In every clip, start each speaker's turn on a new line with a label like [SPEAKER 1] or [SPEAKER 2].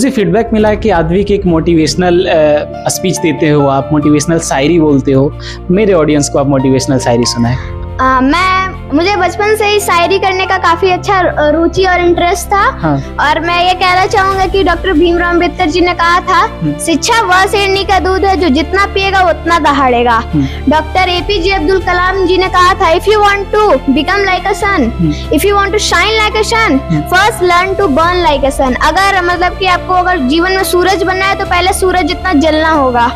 [SPEAKER 1] मुझे फीडबैक मिला है कि आद्विक एक मोटिवेशनल स्पीच देते हो, आप मोटिवेशनल शायरी बोलते हो। मेरे ऑडियंस को आप मोटिवेशनल शायरी सुनाएं।
[SPEAKER 2] मुझे बचपन से ही शायरी करने का काफी अच्छा रुचि और इंटरेस्ट था।
[SPEAKER 1] हाँ।
[SPEAKER 2] और मैं ये कहना चाहूंगा कि डॉक्टर भीमराव अंबेडकर जी ने कहा था, शिक्षा वह शेरनी का दूध है जो जितना पिएगा उतना दहाड़ेगा। डॉक्टर एपीजे अब्दुल कलाम जी ने कहा था, if you want to become like a sun, if you want to shine like a sun, first learn to burn like a sun. अगर मतलब कि आपको अगर जीवन में सूरज बनना है तो पहले सूरज जितना जलना होगा।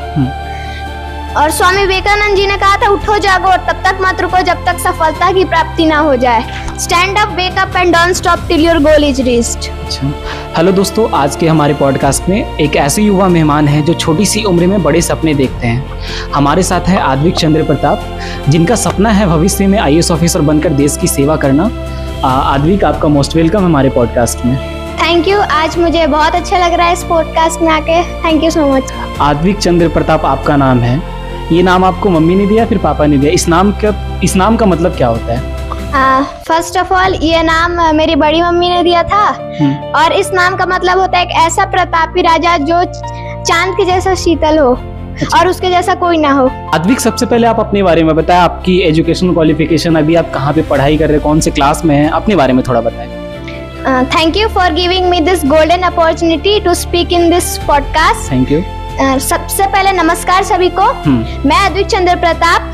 [SPEAKER 2] और स्वामी विवेकानंद जी ने कहा था, उठो जागो और तब तक मत रुको जब तक सफलता की प्राप्ति ना हो जाए। Stand up, wake up and don't stop till your goal is reached.
[SPEAKER 1] अच्छा, हेलो दोस्तों, आज के हमारे पॉडकास्ट में एक ऐसे युवा मेहमान हैं जो छोटी सी उम्र में बड़े सपने देखते हैं। हमारे साथ है आद्विक चंद्र प्रताप, जिनका सपना है भविष्य में आईएएस ऑफिसर बनकर देश की सेवा करना। आद्विक, आपका मोस्ट वेलकम हमारे पॉडकास्ट में।
[SPEAKER 2] थैंक यू, आज मुझे बहुत अच्छा लग रहा है इस पॉडकास्ट में आके। Thank you so much.
[SPEAKER 1] Advik Chandra Pratap आपका नाम है, ये नाम आपको मम्मी ने दिया फिर पापा ने दिया? इस नाम का मतलब क्या होता है?
[SPEAKER 2] फर्स्ट ऑफ ऑल ये नाम मेरी बड़ी मम्मी ने दिया था। और इस नाम का मतलब होता है एक ऐसा प्रतापी राजा जो चांद के जैसा शीतल हो। अच्छा। और उसके जैसा कोई ना हो।
[SPEAKER 1] आद्विक, सबसे पहले आप अपने बारे में बताएं, आपकी एजुकेशन क्वालिफिकेशन, अभी आप कहाँ पे पढ़ाई कर रहे हैं, कौन से क्लास में हैं, अपने बारे में थोड़ा बताएं।
[SPEAKER 2] Thank you for giving me this golden opportunity to speak in this podcast.
[SPEAKER 1] Thank you.
[SPEAKER 2] सबसे पहले नमस्कार सभी को। मैं आद्विक चंद्र प्रताप,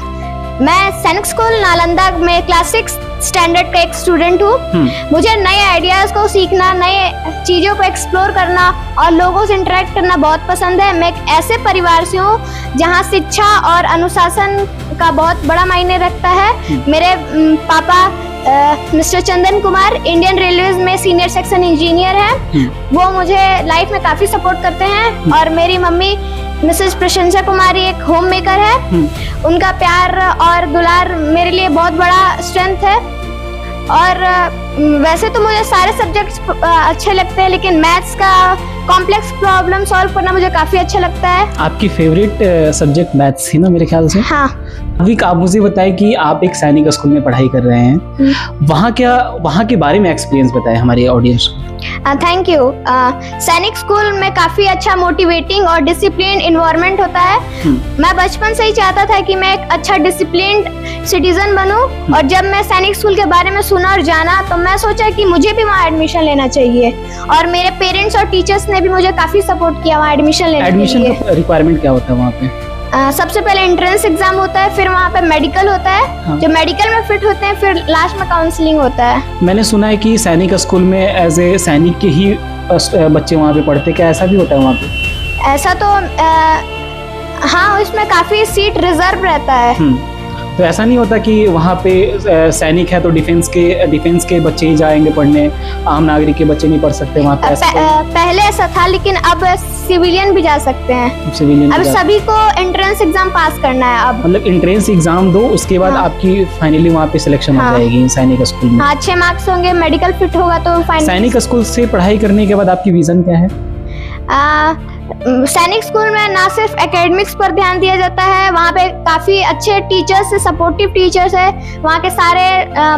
[SPEAKER 2] मैं सैनिक स्कूल नालंदा में क्लास 6 स्टैंडर्ड का एक स्टूडेंट हूँ। मुझे नए आइडियाज को सीखना, नए चीजों को एक्सप्लोर करना और लोगों से इंटरेक्ट करना बहुत पसंद है। मैं एक ऐसे परिवार से हूँ जहाँ शिक्षा और अनुशासन का बहुत बड़ा मायने रखता है। मेरे पापा mister Chandan Kumar Indian railways में सीनियर सेक्शन इंजीनियर हैं। वो मुझे लाइफ में काफी सपोर्ट करते हैं। और मेरी मम्मी मिसेस प्रशंसा कुमारी एक होम मेकर है। उनका प्यार और दुलार मेरे लिए बहुत बड़ा स्ट्रेंथ है। और वैसे तो मुझे सारे सब्जेक्ट्स अच्छे लगते हैं, लेकिन मैथ्स का कॉम्प्लेक्स प्रॉब्लम सॉल्व करना मुझे काफी अच्छा लगता है।
[SPEAKER 1] आपकी फेवरेट सब्जेक्ट मैथ्स थी ना मेरे ख्याल से?
[SPEAKER 2] हाँ।
[SPEAKER 1] आद्विक, आप मुझे बताएं कि आप एक सैनिक स्कूल में पढ़ाई कर रहे हैं, वहाँ के बारे में एक्सपीरियंस बताएं हमारे ऑडियंस को।
[SPEAKER 2] Thank you. सैनिक स्कूल में काफी अच्छा मोटिवेटिंग और डिसिप्लिन इन्वायरमेंट होता है। मैं बचपन से ही चाहता था कि मैं एक अच्छा डिसिप्लिन्ड सिटीजन बनूं। और जब मैं सैनिक स्कूल के बारे में सुना और जाना तो मैं सोचा कि मुझे भी वहाँ एडमिशन लेना चाहिए। और मेरे पेरेंट्स और टीचर्स ने भी मुझे काफी सपोर्ट किया वहाँ एडमिशन लेने के लिए।
[SPEAKER 1] एडमिशन का रिक्वायरमेंट क्या होता है वहाँ पे?
[SPEAKER 2] सबसे पहले एंट्रेंस एग्जाम होता है, फिर वहाँ पे मेडिकल होता है। हाँ। जो मेडिकल में फिट होते हैं फिर लास्ट में काउंसलिंग होता है।
[SPEAKER 1] मैंने सुना है कि सैनिक स्कूल में एज ए सैनिक के ही बच्चे वहाँ पे पढ़ते, क्या ऐसा भी होता है वहाँ पे?
[SPEAKER 2] ऐसा तो हाँ, उसमें काफी सीट रिजर्व रहता है।
[SPEAKER 1] तो ऐसा नहीं होता कि वहाँ पे सैनिक है तो डिफेंस के बच्चे ही जाएंगे पढ़ने, आम नागरिक के बच्चे नहीं पढ़ सकते वहाँ पे?
[SPEAKER 2] पहले ऐसा था, लेकिन अब सिविलियन भी जा सकते हैं। सिविलियन अब सभी को एंट्रेंस एग्जाम पास करना है। अब
[SPEAKER 1] मतलब एंट्रेंस एग्जाम दो, उसके बाद
[SPEAKER 2] हाँ।
[SPEAKER 1] आपकी फाइनली वहाँ पे सिलेक्शन हो जाएगी सैनिक स्कूल में।
[SPEAKER 2] अच्छे मार्क्स होंगे, मेडिकल फिट होगा तो फाइनल।
[SPEAKER 1] सैनिक स्कूल से पढ़ाई करने के बाद आपकी विजन क्या है?
[SPEAKER 2] सैनिक स्कूल में ना सिर्फ एकेडमिक्स पर ध्यान दिया जाता है, वहाँ पे काफी अच्छे टीचर्स, सपोर्टिव टीचर्स है। वहाँ के सारे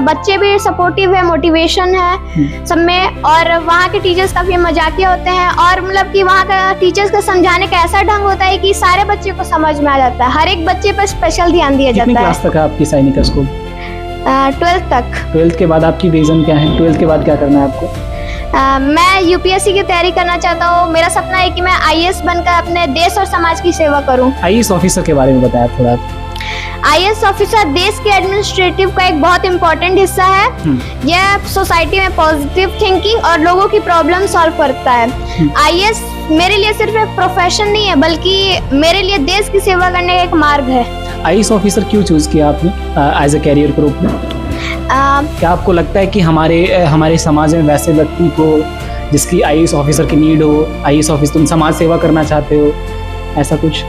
[SPEAKER 2] बच्चे भी सपोर्टिव है, मोटिवेशन है सब में। और वहाँ के टीचर्स काफी मजाकिया होते हैं। और मतलब कि वहाँ का टीचर्स को समझाने का ऐसा ढंग होता है कि सारे बच्चे को समझ में आ जाता है। हर एक बच्चे पर स्पेशल ध्यान दिया जाता है।
[SPEAKER 1] कितनी क्लास तक है आपकी सैनिक स्कूल?
[SPEAKER 2] 12th तक।
[SPEAKER 1] 12th के बाद आपकी विजन क्या है? 12th के बाद क्या करना है आपको?
[SPEAKER 2] मैं यूपीएससी की तैयारी करना चाहता हूँ। मेरा सपना है कि मैं आईएएस बनकर अपने देश और समाज की सेवा करूँ।
[SPEAKER 1] आईएएस ऑफिसर के बारे में बताया थोड़ा।
[SPEAKER 2] आईएएस ऑफिसर देश के एडमिनिस्ट्रेटिव का एक बहुत इम्पोर्टेंट हिस्सा है। यह सोसाइटी में पॉजिटिव थिंकिंग और लोगों की प्रॉब्लम सॉल्व करता है। आईएएस मेरे लिए सिर्फ एक प्रोफेशन नहीं है, बल्कि मेरे लिए देश की सेवा करने का एक मार्ग है।
[SPEAKER 1] आईएएस ऑफिसर क्यों चूज किया आपने एज ए कैरियर ग्रुप में? क्या आपको लगता है कि हमारे समाज में वैसे व्यक्ति को जिसकी आईएएस ऑफिसर की नीड हो, आईएएस ऑफिसर, तुम समाज सेवा करना चाहते हो, ऐसा कुछ?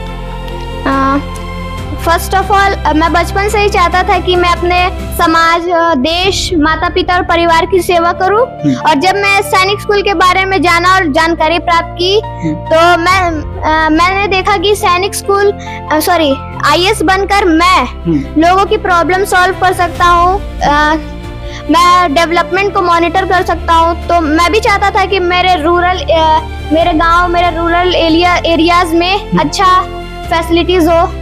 [SPEAKER 2] फर्स्ट ऑफ ऑल मैं बचपन से ही चाहता था कि मैं अपने समाज, देश, माता पिता और परिवार की सेवा करूं। और जब मैं सैनिक स्कूल के बारे में जाना और जानकारी प्राप्त की तो मैंने देखा कि सैनिक स्कूल आईएएस बनकर मैं लोगों की प्रॉब्लम सॉल्व कर सकता हूं। मैं डेवलपमेंट को मॉनिटर कर सकता हूँ। तो मैं भी चाहता था कि मेरे रूरल एरियाज में अच्छा फैसिलिटीज हो।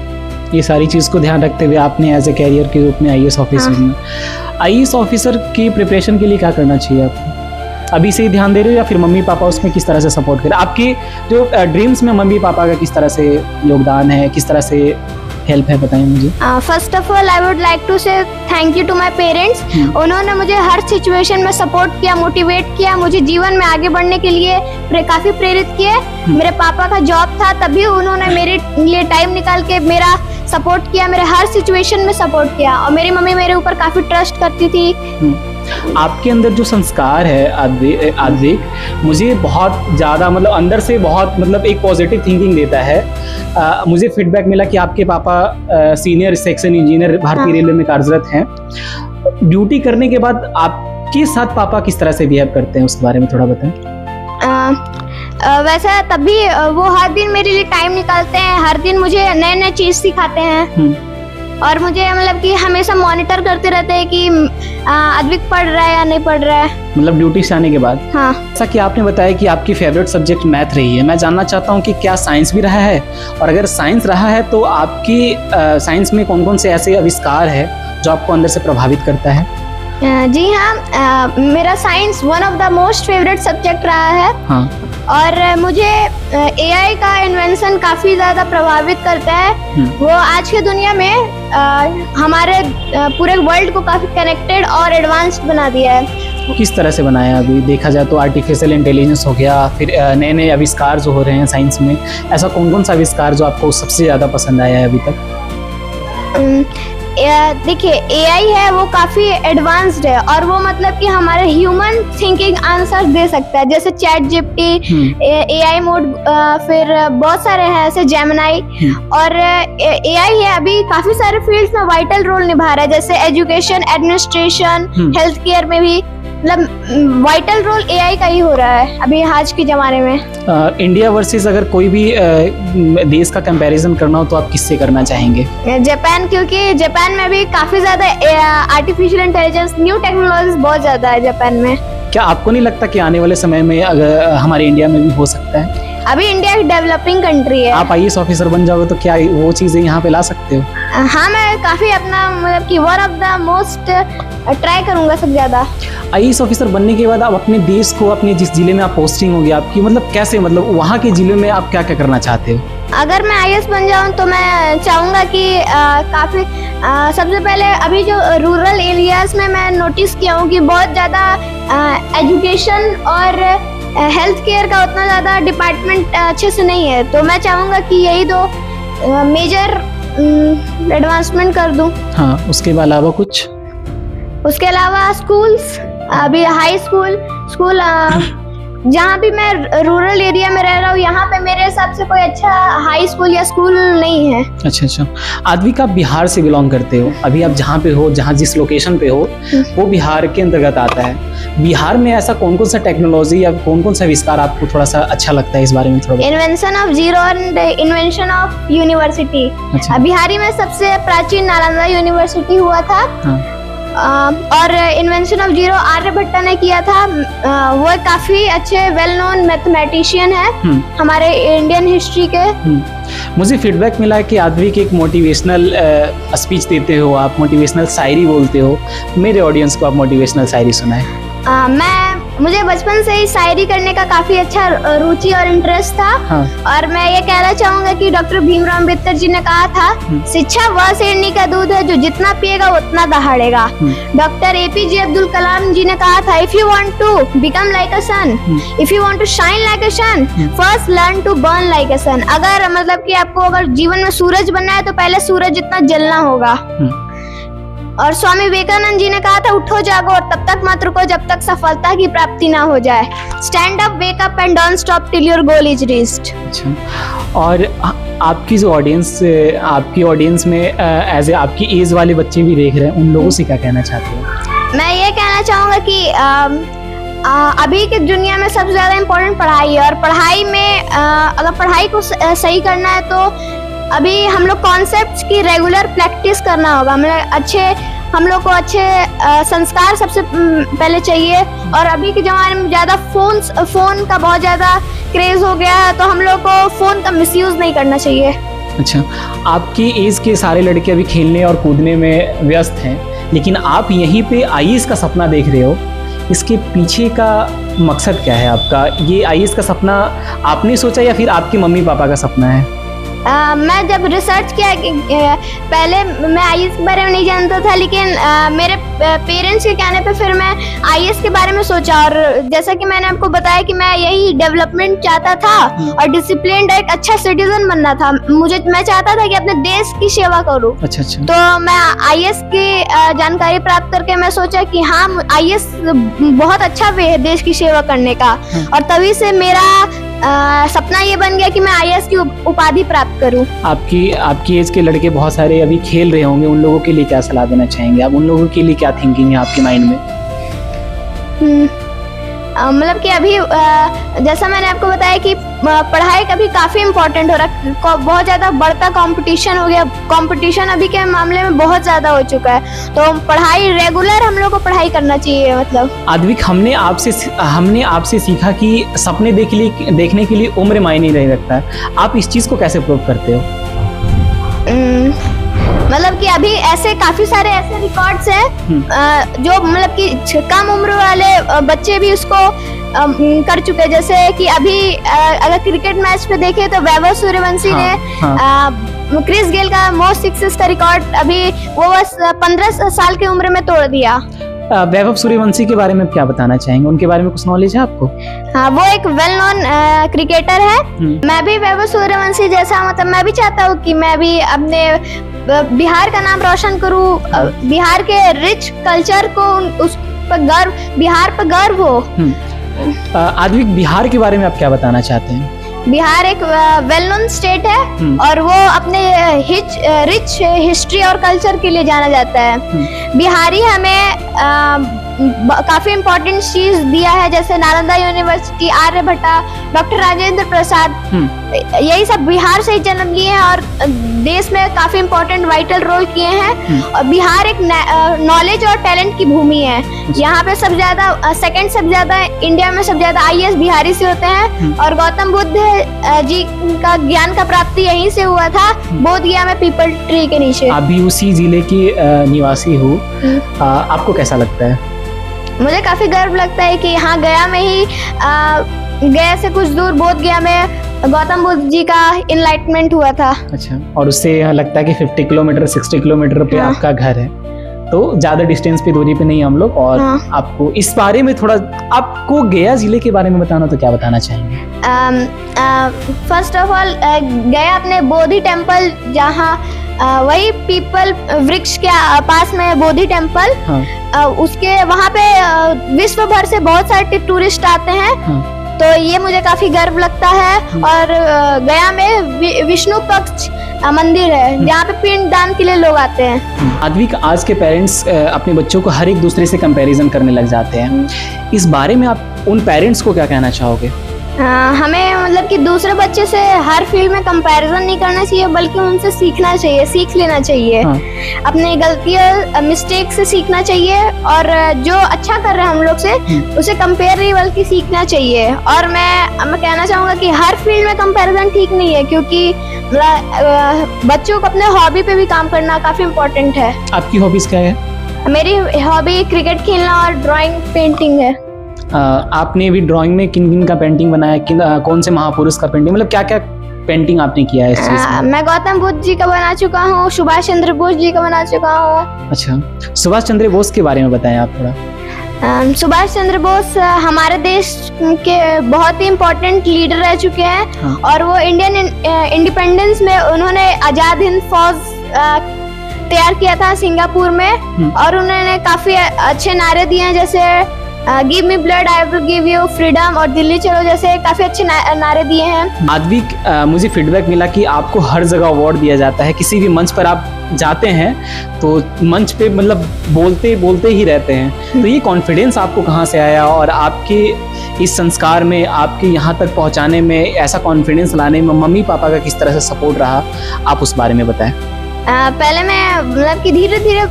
[SPEAKER 1] ये सारी चीज़ को ध्यान रखते हुए आपने एज ए कैरियर के रूप में आईएएस ऑफिसर में, आईएएस ऑफिसर की प्रिपरेशन के लिए क्या करना चाहिए आपको? अभी से ही ध्यान दे रहे हो या फिर मम्मी पापा उसमें किस तरह से सपोर्ट करें? आपके जो ड्रीम्स में मम्मी पापा का किस तरह से योगदान है, किस तरह से हेल्प है, बताएं मुझे।
[SPEAKER 2] First of all I would like to say thank you to my parents. उन्होंने मुझे हर सिचुएशन में सपोर्ट किया, मोटिवेट किया, मुझे जीवन में आगे बढ़ने के लिए काफी प्रेरित किए। मेरे पापा का जॉब था, तभी उन्होंने मेरे लिए टाइम निकाल के मेरा सपोर्ट किया, मेरे हर सिचुएशन में सपोर्ट किया। और मेरी मम्मी मेरे ऊपर काफी ट्रस्ट करती थी।
[SPEAKER 1] आपके अंदर जो संस्कार है आद्विक, मुझे बहुत ज़्यादा मतलब अंदर से बहुत मतलब एक पॉजिटिव थिंकिंग देता है। मुझे फीडबैक मिला कि आपके पापा सीनियर सेक्शन इंजीनियर भारतीय रेलवे में कार्यरत हैं। ड्यूटी करने के बाद आपके साथ पापा किस तरह से बिहेव करते हैं, उसके बारे में थोड़ा बताएं।
[SPEAKER 2] वैसे तभी वो हर दिन मेरे लिए टाइम निकालते हैं, हर दिन मुझे नए नए चीज सिखाते हैं और मुझे मतलब कि हमेशा मॉनिटर करते रहते हैं कि अद्विक पढ़ रहा है या नहीं पढ़ रहा है।
[SPEAKER 1] मतलब ड्यूटी से आने के बाद?
[SPEAKER 2] हाँ।
[SPEAKER 1] जैसा कि आपने बताया कि आपकी फेवरेट सब्जेक्ट मैथ रही है, मैं जानना चाहता हूँ कि क्या साइंस भी रहा है, और अगर साइंस रहा है तो आपकी साइंस में कौन कौन से ऐसे आविष्कार है जो आपको अंदर से प्रभावित करता है?
[SPEAKER 2] जी हाँ, मेरा science one of the most favourite subject रहा है।
[SPEAKER 1] हाँ।
[SPEAKER 2] और मुझे एआई का इन्वेंशन काफ़ी ज़्यादा प्रभावित करता है। वो आज के दुनिया में हमारे पूरे वर्ल्ड को काफ़ी कनेक्टेड और एडवांस्ड बना दिया है।
[SPEAKER 1] किस तरह से बनाया? अभी देखा जाए तो आर्टिफिशियल इंटेलिजेंस हो गया, फिर नए नए आविष्कार जो हो रहे हैं साइंस में, ऐसा कौन कौन सा आविष्कार जो आपको सबसे ज़्यादा पसंद आया है अभी तक?
[SPEAKER 2] देखिए, एआई है वो काफ़ी एडवांस्ड है और वो मतलब कि हमारे ह्यूमन थिंकिंग आंसर दे सकता है, जैसे चैट जीपीटी, एआई मोड, फिर बहुत सारे हैं ऐसे जेमिनाई। और एआई है अभी काफ़ी सारे फील्ड्स में वाइटल रोल निभा रहा है, जैसे एजुकेशन, एडमिनिस्ट्रेशन, हेल्थ केयर में भी मतलब वाइटल रोल एआई का ही हो रहा है अभी आज के ज़माने में।
[SPEAKER 1] इंडिया वर्सेस अगर कोई भी देश का कंपैरिजन करना हो तो आप किससे करना चाहेंगे?
[SPEAKER 2] जापान, क्योंकि जापान में भी काफ़ी ज़्यादा आर्टिफिशियल इंटेलिजेंस, न्यू टेक्नोलॉजीज बहुत ज़्यादा है जापान में। क्या
[SPEAKER 1] आपको नहीं लगता कि आने वाले समय में अगर हमारे इंडिया में भी हो सकता है?
[SPEAKER 2] अभी इंडिया एक डेवलपिंग कंट्री है।
[SPEAKER 1] आप आईएएस ऑफिसर बन जाओगे तो क्या वो चीज़ें यहाँ पे ला सकते हो?
[SPEAKER 2] हाँ, मैं काफ़ी अपना मतलब कि one of the most try करूँगा सबसे ज़्यादा।
[SPEAKER 1] आईएएस ऑफिसर बनने के बाद आप अपने देश को, अपने जिस जिले में आप पोस्टिंग होगी आपकी, मतलब कैसे, मतलब वहाँ के जिले में आप क्या क्या करना चाहते हो?
[SPEAKER 2] अगर मैं आईएएस बन जाऊँ तो मैं चाहूँगा कि काफ़ी सबसे पहले अभी जो रूरल एरियाज में मैं नोटिस किया हूँ कि बहुत ज़्यादा एजुकेशन और हेल्थ केयर का उतना ज़्यादा डिपार्टमेंट अच्छे से नहीं है, तो मैं चाहूँगा कि यही दो मेजर एडवांसमेंट कर दूँ।
[SPEAKER 1] हाँ, उसके अलावा कुछ?
[SPEAKER 2] उसके अलावा स्कूल्स, अभी हाई स्कूल जहाँ भी मैं रूरल एरिया में रह रहा हूँ, यहाँ पे मेरे हिसाब से कोई अच्छा हाई स्कूल या स्कूल नहीं है।
[SPEAKER 1] अच्छा। आद्विक, आप बिहार से बिलोंग करते हो, अभी आप जहाँ पे हो, जहाँ जिस लोकेशन पे हो वो बिहार के अंतर्गत आता है। बिहार में ऐसा कौन कौन सा टेक्नोलॉजी या कौन कौन सा आविष्कार आपको थोड़ा सा अच्छा लगता है, इस बारे में थोड़ा?
[SPEAKER 2] Invention of zero and invention of university.
[SPEAKER 1] अच्छा।
[SPEAKER 2] बिहारी में सबसे प्राचीन नालंदा यूनिवर्सिटी हुआ था। हाँ। और इन्वेंशन ऑफ जीरो आर्यभट्ट ने किया था। वो काफी अच्छे वेल नोन मैथमेटिशियन है हमारे इंडियन हिस्ट्री के।
[SPEAKER 1] मुझे फीडबैक मिला है कि आद्विक एक मोटिवेशनल स्पीच देते हो, आप मोटिवेशनल शायरी बोलते हो। मेरे ऑडियंस को आप मोटिवेशनल शायरी सुनाएं।
[SPEAKER 2] मुझे बचपन से ही शायरी करने का काफी अच्छा रुचि और इंटरेस्ट था। हाँ। और मैं ये कहना चाहूंगा कि डॉक्टर भीमराव अम्बेडकर जी ने कहा था, शिक्षा वह शेरनी का दूध है जो जितना पिएगा उतना दहाड़ेगा। डॉक्टर एपीजे अब्दुल कलाम जी ने कहा था, if you want to become like a sun, if you want to shine like a sun, first learn to burn like a sun. अगर मतलब कि आपको अगर जीवन में सूरज बनना है तो पहले सूरज जितना जलना होगा। और स्वामी विवेकानंद जी ने कहा था, उठो जागो और तब तक मत रुको जब तक सफलता की प्राप्ति ना हो जाए। Stand up, wake up and don't stop till your goal is reached.
[SPEAKER 1] अच्छा, और आपकी जो आपकी ऑडियंस में एज ए आपकी एज वाले बच्चे भी देख रहे हैं, उन लोगों से क्या कहना चाहते हो?
[SPEAKER 2] मैं ये कहना चाहूँगा कि अभी की दुनिया में सबसे ज़्यादा इम्पोर्टेंट पढ़ाई है। और पढ़ाई में अगर पढ़ाई को सही करना है तो अभी हम लोग कॉन्सेप्ट्स की रेगुलर प्रैक्टिस करना होगा। मतलब अच्छे हम लोग को अच्छे संस्कार सबसे पहले चाहिए। और अभी के ज़माने में ज़्यादा फ़ोन का बहुत ज़्यादा क्रेज़ हो गया है, तो हम लोग को फ़ोन का मिसयूज़ नहीं करना चाहिए।
[SPEAKER 1] अच्छा, आपकी एज के सारे लड़के अभी खेलने और कूदने में व्यस्त हैं, लेकिन आप यहीं पे आईएएस का सपना देख रहे हो। इसके पीछे का मकसद क्या है आपका? ये आईएएस का सपना आपने सोचा या फिर आपके मम्मी पापा का सपना है?
[SPEAKER 2] मैं जब रिसर्च किया पहले मैं आईएएस के बारे में नहीं जानता था, लेकिन मेरे पेरेंट्स के कहने पे फिर मैं आईएएस के बारे में सोचा। और जैसा कि मैंने आपको बताया कि मैं यही डेवलपमेंट चाहता था और डिसिप्लिन्ड एक अच्छा सिटीजन बनना था। मैं चाहता था कि अपने देश की सेवा करूं।
[SPEAKER 1] अच्छा।
[SPEAKER 2] तो मैं आईएएस की जानकारी प्राप्त करके मैं सोचा कि हाँ, आईएएस बहुत अच्छा वे है देश की सेवा करने का। और तभी से मेरा सपना ये बन गया कि मैं आईएएस की उपाधि प्राप्त करूं। आपकी एज के लड़के बहुत सारे अभी खेल रहे होंगे, उन लोगों के लिए क्या सलाह देना चाहेंगे आप? उन लोगों के लिए क्या थिंकिंग है आपके माइंड में? मतलब कि अभी जैसा मैंने आपको बताया कि पढ़ाई का भी काफ़ी इम्पोर्टेंट हो रहा है। बहुत ज़्यादा बढ़ता कंपटीशन हो गया। कंपटीशन अभी के मामले में बहुत ज़्यादा हो चुका है, तो पढ़ाई रेगुलर हम लोग को पढ़ाई करना चाहिए। मतलब
[SPEAKER 1] आद्विक, हमने आपसे सीखा कि सपने देखने के लिए उम्र मायने नहीं रखता है। आप इस चीज़ को कैसे प्रूव करते हो?
[SPEAKER 2] मतलब कि अभी ऐसे काफ़ी सारे ऐसे रिकॉर्ड्स हैं जो मतलब कि कम उम्र वाले बच्चे भी उसको कर चुके हैं। जैसे कि अभी अगर क्रिकेट मैच पे देखें तो वैभव सूर्यवंशी ने क्रिस गेल का मोस्ट सिक्सेस का रिकॉर्ड अभी वो बस 15 साल की उम्र में तोड़ दिया।
[SPEAKER 1] वैभव सूर्यवंशी के बारे में क्या बताना चाहेंगे? उनके बारे में कुछ नॉलेज है आपको?
[SPEAKER 2] हाँ, वो एक वेल नोन क्रिकेटर है। मैं भी वैभव सूर्यवंशी जैसा, मतलब मैं भी चाहता हूँ कि मैं भी अपने बिहार का नाम रोशन करूँ, बिहार के रिच कल्चर को उस पर गर्व, बिहार पर गर्व हो।
[SPEAKER 1] आद्विक, बिहार के बारे में आप क्या बताना चाहते हैं?
[SPEAKER 2] बिहार एक वेल नोन स्टेट है और वो अपने रिच हिस्ट्री और कल्चर के लिए जाना जाता है। बिहारी हमें काफ़ी इम्पोर्टेंट चीज़ दिया है, जैसे नालंदा यूनिवर्सिटी, आर्यभट्टा, डॉक्टर राजेंद्र प्रसाद, यही सब बिहार से ही जन्म लिए हैं और देश में काफ़ी इम्पोर्टेंट वाइटल रोल किए हैं। और बिहार एक नॉलेज और टैलेंट की भूमि है। यहाँ पे सबसे ज़्यादा सेकंड सबसे ज़्यादा इंडिया में सबसे ज़्यादा आईएएस बिहारी से होते हैं। और गौतम बुद्ध जी का ज्ञान का प्राप्ति यहीं से हुआ था, बोध गया में पीपल ट्री के नीचे।
[SPEAKER 1] आप भी उसी जिले के निवासी हो, आपको कैसा लगता है?
[SPEAKER 2] मुझे काफ़ी गर्व लगता है कि हाँ, गया में ही गया से कुछ दूर बोध गया में गौतम बुद्ध जी का इनलाइटमेंट हुआ था। अच्छा,
[SPEAKER 1] और उससे लगता है कि 50 किलोमीटर 60 किलोमीटर पे आपका घर है, तो ज़्यादा डिस्टेंस पे दूरी पे नहीं हम लोग। और आपको इस बारे में थोड़ा, आपको गया जिले के बारे में बताना तो क्या बताना चाहेंगे?
[SPEAKER 2] फर्स्ट ऑफ ऑल गया अपने बोधि टेम्पल, जहाँ वही पीपल वृक्ष के पास में बोधि टेम्पल, उसके वहाँ पे विश्व भर से बहुत सारे टूरिस्ट आते हैं। तो ये मुझे काफी गर्व लगता है। और गया में विष्णु पक्ष मंदिर है जहाँ पे पिंड दान के लिए लोग आते हैं।
[SPEAKER 1] आद्विक, आज के पेरेंट्स अपने बच्चों को हर एक दूसरे से कंपैरिजन करने लग जाते हैं। इस बारे में आप उन पेरेंट्स को क्या कहना चाहोगे?
[SPEAKER 2] हमें मतलब कि दूसरे बच्चे से हर फील्ड में कंपैरिजन नहीं करना चाहिए, बल्कि उनसे सीखना चाहिए, सीख लेना चाहिए। अपनी गलतियों मिस्टेक से सीखना चाहिए और जो अच्छा कर रहे हैं हम लोग से उसे कंपेयर नहीं बल्कि सीखना चाहिए। और मैं कहना चाहूँगा कि हर फील्ड में कंपैरिजन ठीक नहीं है, क्योंकि बच्चों को अपने हॉबी पे भी काम करना काफ़ी इम्पोर्टेंट है।
[SPEAKER 1] आपकी हॉबीज क्या है?
[SPEAKER 2] मेरी हॉबी क्रिकेट खेलना और ड्राइंग पेंटिंग है।
[SPEAKER 1] आपने भी ड्राइंग में किन किन का पेंटिंग बनाया? कौन से महापुरुष का पेंटिंग, मतलब क्या क्या पेंटिंग आपने किया है इस चीज में?
[SPEAKER 2] मैं गौतम बुद्ध जी का बना चुका हूँ, सुभाष चंद्र बोस जी का बना चुका हूँ।
[SPEAKER 1] अच्छा, सुभाष चंद्र बोस के बारे में बताएं आप थोड़ा।
[SPEAKER 2] सुभाष चंद्र बोस हमारे देश के बहुत ही इम्पोर्टेंट लीडर रह चुके हैं। और वो इंडियन इंडिपेंडेंस में उन्होंने आज़ाद हिंद फौज तैयार किया था सिंगापुर में। और उन्होंने काफ़ी अच्छे नारे दिए हैं, जैसे give me blood I will give you freedom और दिल्ली चलो जैसे काफ़ी अच्छे नारे दिए हैं।
[SPEAKER 1] आद्विक, मुझे फीडबैक मिला कि आपको हर जगह अवार्ड दिया जाता है। किसी भी मंच पर आप जाते हैं तो मंच पे मतलब बोलते ही रहते हैं। तो ये कॉन्फिडेंस आपको कहाँ से आया और आपके इस संस्कार में, आपके यहाँ तक पहुँचाने में, ऐसा कॉन्फिडेंस लाने में मम्मी पापा का किस तरह से सपोर्ट रहा, आप उस बारे में बताएं।
[SPEAKER 2] पहले मैं मतलब कि धीरे धीरे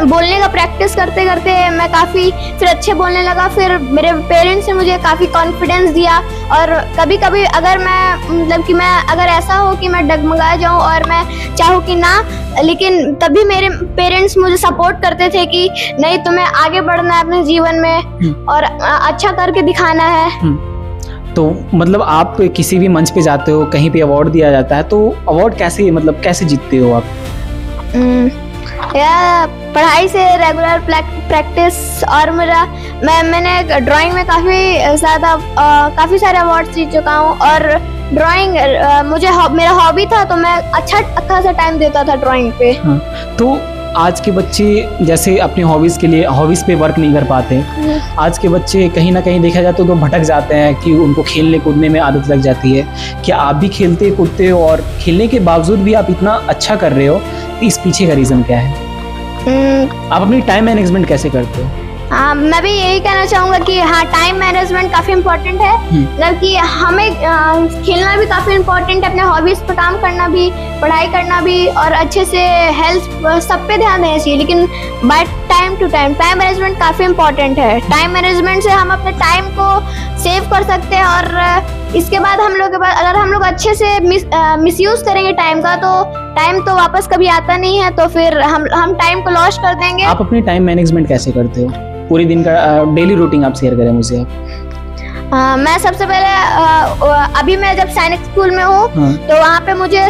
[SPEAKER 2] बोलने का प्रैक्टिस करते करते मैं काफ़ी फिर अच्छे बोलने लगा। फिर मेरे पेरेंट्स ने मुझे काफ़ी कॉन्फिडेंस दिया। और कभी कभी अगर मैं मतलब कि मैं अगर ऐसा हो कि मैं डगमगा जाऊं और मैं चाहूँ कि ना, लेकिन तभी मेरे पेरेंट्स मुझे सपोर्ट करते थे कि नहीं, तुम्हें आगे बढ़ना है अपने जीवन में और अच्छा करके दिखाना है।
[SPEAKER 1] तो मतलब आप किसी भी मंच पे जाते हो, कहीं पे अवार्ड दिया जाता है, तो अवार्ड कैसे मतलब कैसे जीतते हो आप?
[SPEAKER 2] या पढ़ाई से, रेगुलर प्रैक्टिस और मैंने ड्राइंग में काफ़ी सारे अवार्ड जीत चुका हूँ। और ड्राइंग मेरा हॉबी था, तो मैं अच्छा खासा टाइम देता था ड्राइंग पे।
[SPEAKER 1] हाँ, तो आज के बच्चे जैसे अपनी हॉबीज़ पे वर्क नहीं कर पाते। आज के बच्चे कहीं ना कहीं देखा जाए तो भटक जाते हैं कि उनको खेलने कूदने में आदत लग जाती है। क्या आप भी खेलते कूदते हो और खेलने के बावजूद भी आप इतना अच्छा कर रहे हो, तो इस पीछे का रीज़न क्या है? आप अपनी टाइम मैनेजमेंट कैसे करते हो?
[SPEAKER 2] हाँ, मैं भी यही कहना चाहूँगा कि हाँ, टाइम मैनेजमेंट काफ़ी इम्पोर्टेंट है। मतलब कि हमें खेलना भी काफ़ी इम्पोर्टेंट है, अपने हॉबीज़ पे काम करना भी, पढ़ाई करना भी, और अच्छे से हेल्थ सब पे ध्यान देना चाहिए। लेकिन by time to time management काफ़ी इम्पोर्टेंट है। टाइम मैनेजमेंट से हम अपने टाइम को सेव कर सकते हैं। और इसके बाद अगर हम लोग अच्छे से मिसयूज़ करेंगे टाइम का, तो टाइम तो वापस कभी आता नहीं है, तो फिर हम टाइम को लॉस कर देंगे।
[SPEAKER 1] आप अपनी टाइम मैनेजमेंट कैसे करते हो? पूरी दिन का डेली रूटीन आप शेयर करें मुझे।
[SPEAKER 2] मैं सबसे पहले अभी मैं जब सैनिक स्कूल में हूँ, तो वहाँ पे मुझे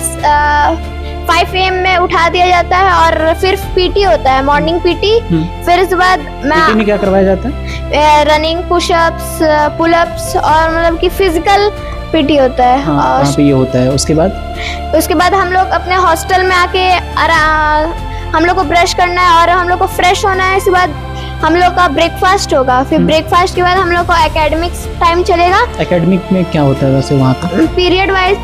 [SPEAKER 2] 5 AM में उठा दिया जाता है और फिर पीटी होता है, मॉर्निंग पीटी। फिर इसके बाद
[SPEAKER 1] पीटी में क्या करवाया जाता है?
[SPEAKER 2] रनिंग, पुशअप्स, पुलअप्स और मतलब कि फिजिकल पीटी होता है।
[SPEAKER 1] हाँ, पे ये होता है। उसके बाद हम लोग अपने हॉस्टल में आके
[SPEAKER 2] हम लोग को ब्रश करना है और हम लोग को फ्रेश होना है। इसके बाद हम लोग का ब्रेकफास्ट होगा। फिर ब्रेकफास्ट के बाद हम लोग को एकेडमिक्स टाइम चलेगा।
[SPEAKER 1] एकेडमिक में क्या होता है वैसे वहाँ पर?
[SPEAKER 2] पीरियड वाइज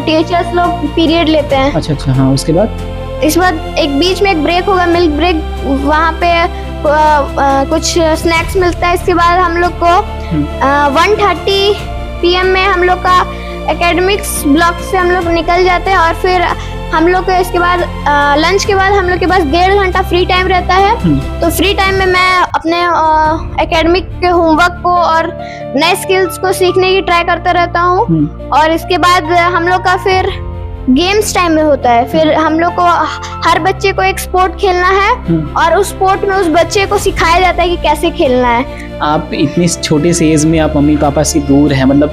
[SPEAKER 2] टीचर्स लोग पीरियड लेते हैं।
[SPEAKER 1] अच्छा, हाँ। उसके बाद
[SPEAKER 2] एक बीच में एक ब्रेक होगा, मिल्क ब्रेक। वहाँ पे कुछ स्नैक्स मिलता है। इसके बाद हम लोग को 1:30 PM में हम लोग का एकेडमिक्स ब्लॉक से हम लोग निकल जाते हैं। और फिर हम लोग को इसके बाद लंच के बाद हम लोग के पास 1.5 घंटा फ्री टाइम रहता है। तो फ्री टाइम में मैं अपने एकेडमिक के होमवर्क को और नए स्किल्स को सीखने की ट्राई करता रहता हूँ। और इसके बाद हम लोग का फिर गेम्स टाइम में होता है। फिर हम लोग को हर बच्चे को एक स्पोर्ट खेलना है और उस स्पोर्ट में उस बच्चे को सिखाया जाता है कि कैसे खेलना है।
[SPEAKER 1] आप इतनी छोटे से एज में आप मम्मी पापा से दूर हैं, मतलब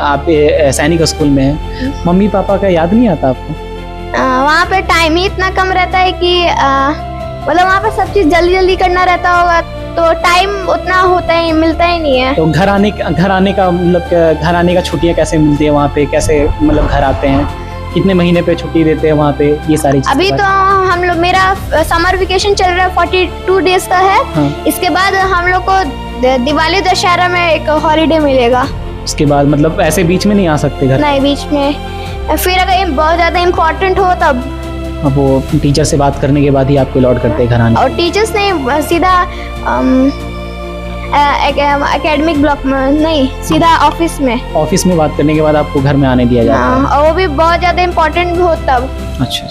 [SPEAKER 1] आप सैनिक स्कूल में हैं, मम्मी पापा का याद नहीं आता आपको?
[SPEAKER 2] वहाँ पे टाइम ही इतना कम रहता है कि मतलब वहाँ पे सब चीज़ जल्दी जल्दी करना रहता होगा, तो टाइम उतना मिलता ही नहीं है।
[SPEAKER 1] तो घर आने का छुट्टियाँ कैसे मिलती है वहाँ पे? कैसे मतलब घर आते हैं? कितने महीने पे छुट्टी देते हैं वहाँ पे? ये सारी चीज़ें
[SPEAKER 2] अभी तो मेरा समर वेकेशन चल रहा है, 42 डेज का है। हाँ। इसके बाद हम लोग को दिवाली दशहरा में एक हॉलीडे मिलेगा।
[SPEAKER 1] उसके बाद मतलब ऐसे बीच में नहीं आ सकते घर?
[SPEAKER 2] नहीं, बीच में फिर अगर बहुत ज़्यादा इम्पोर्टेंट हो तब।
[SPEAKER 1] अब वो टीचर से बात करने के बाद ही आपको अलॉट करते हैं घर आने?
[SPEAKER 2] और टीचर्स नहीं, सीधा एकेडमिक ब्लॉक में नहीं, सीधा ऑफिस में
[SPEAKER 1] बात करने के बाद आपको घर में आने दिया जाता है।
[SPEAKER 2] और वो भी बहुत ज़्यादा इम्पोर्टेंट हो तब।
[SPEAKER 1] अच्छा।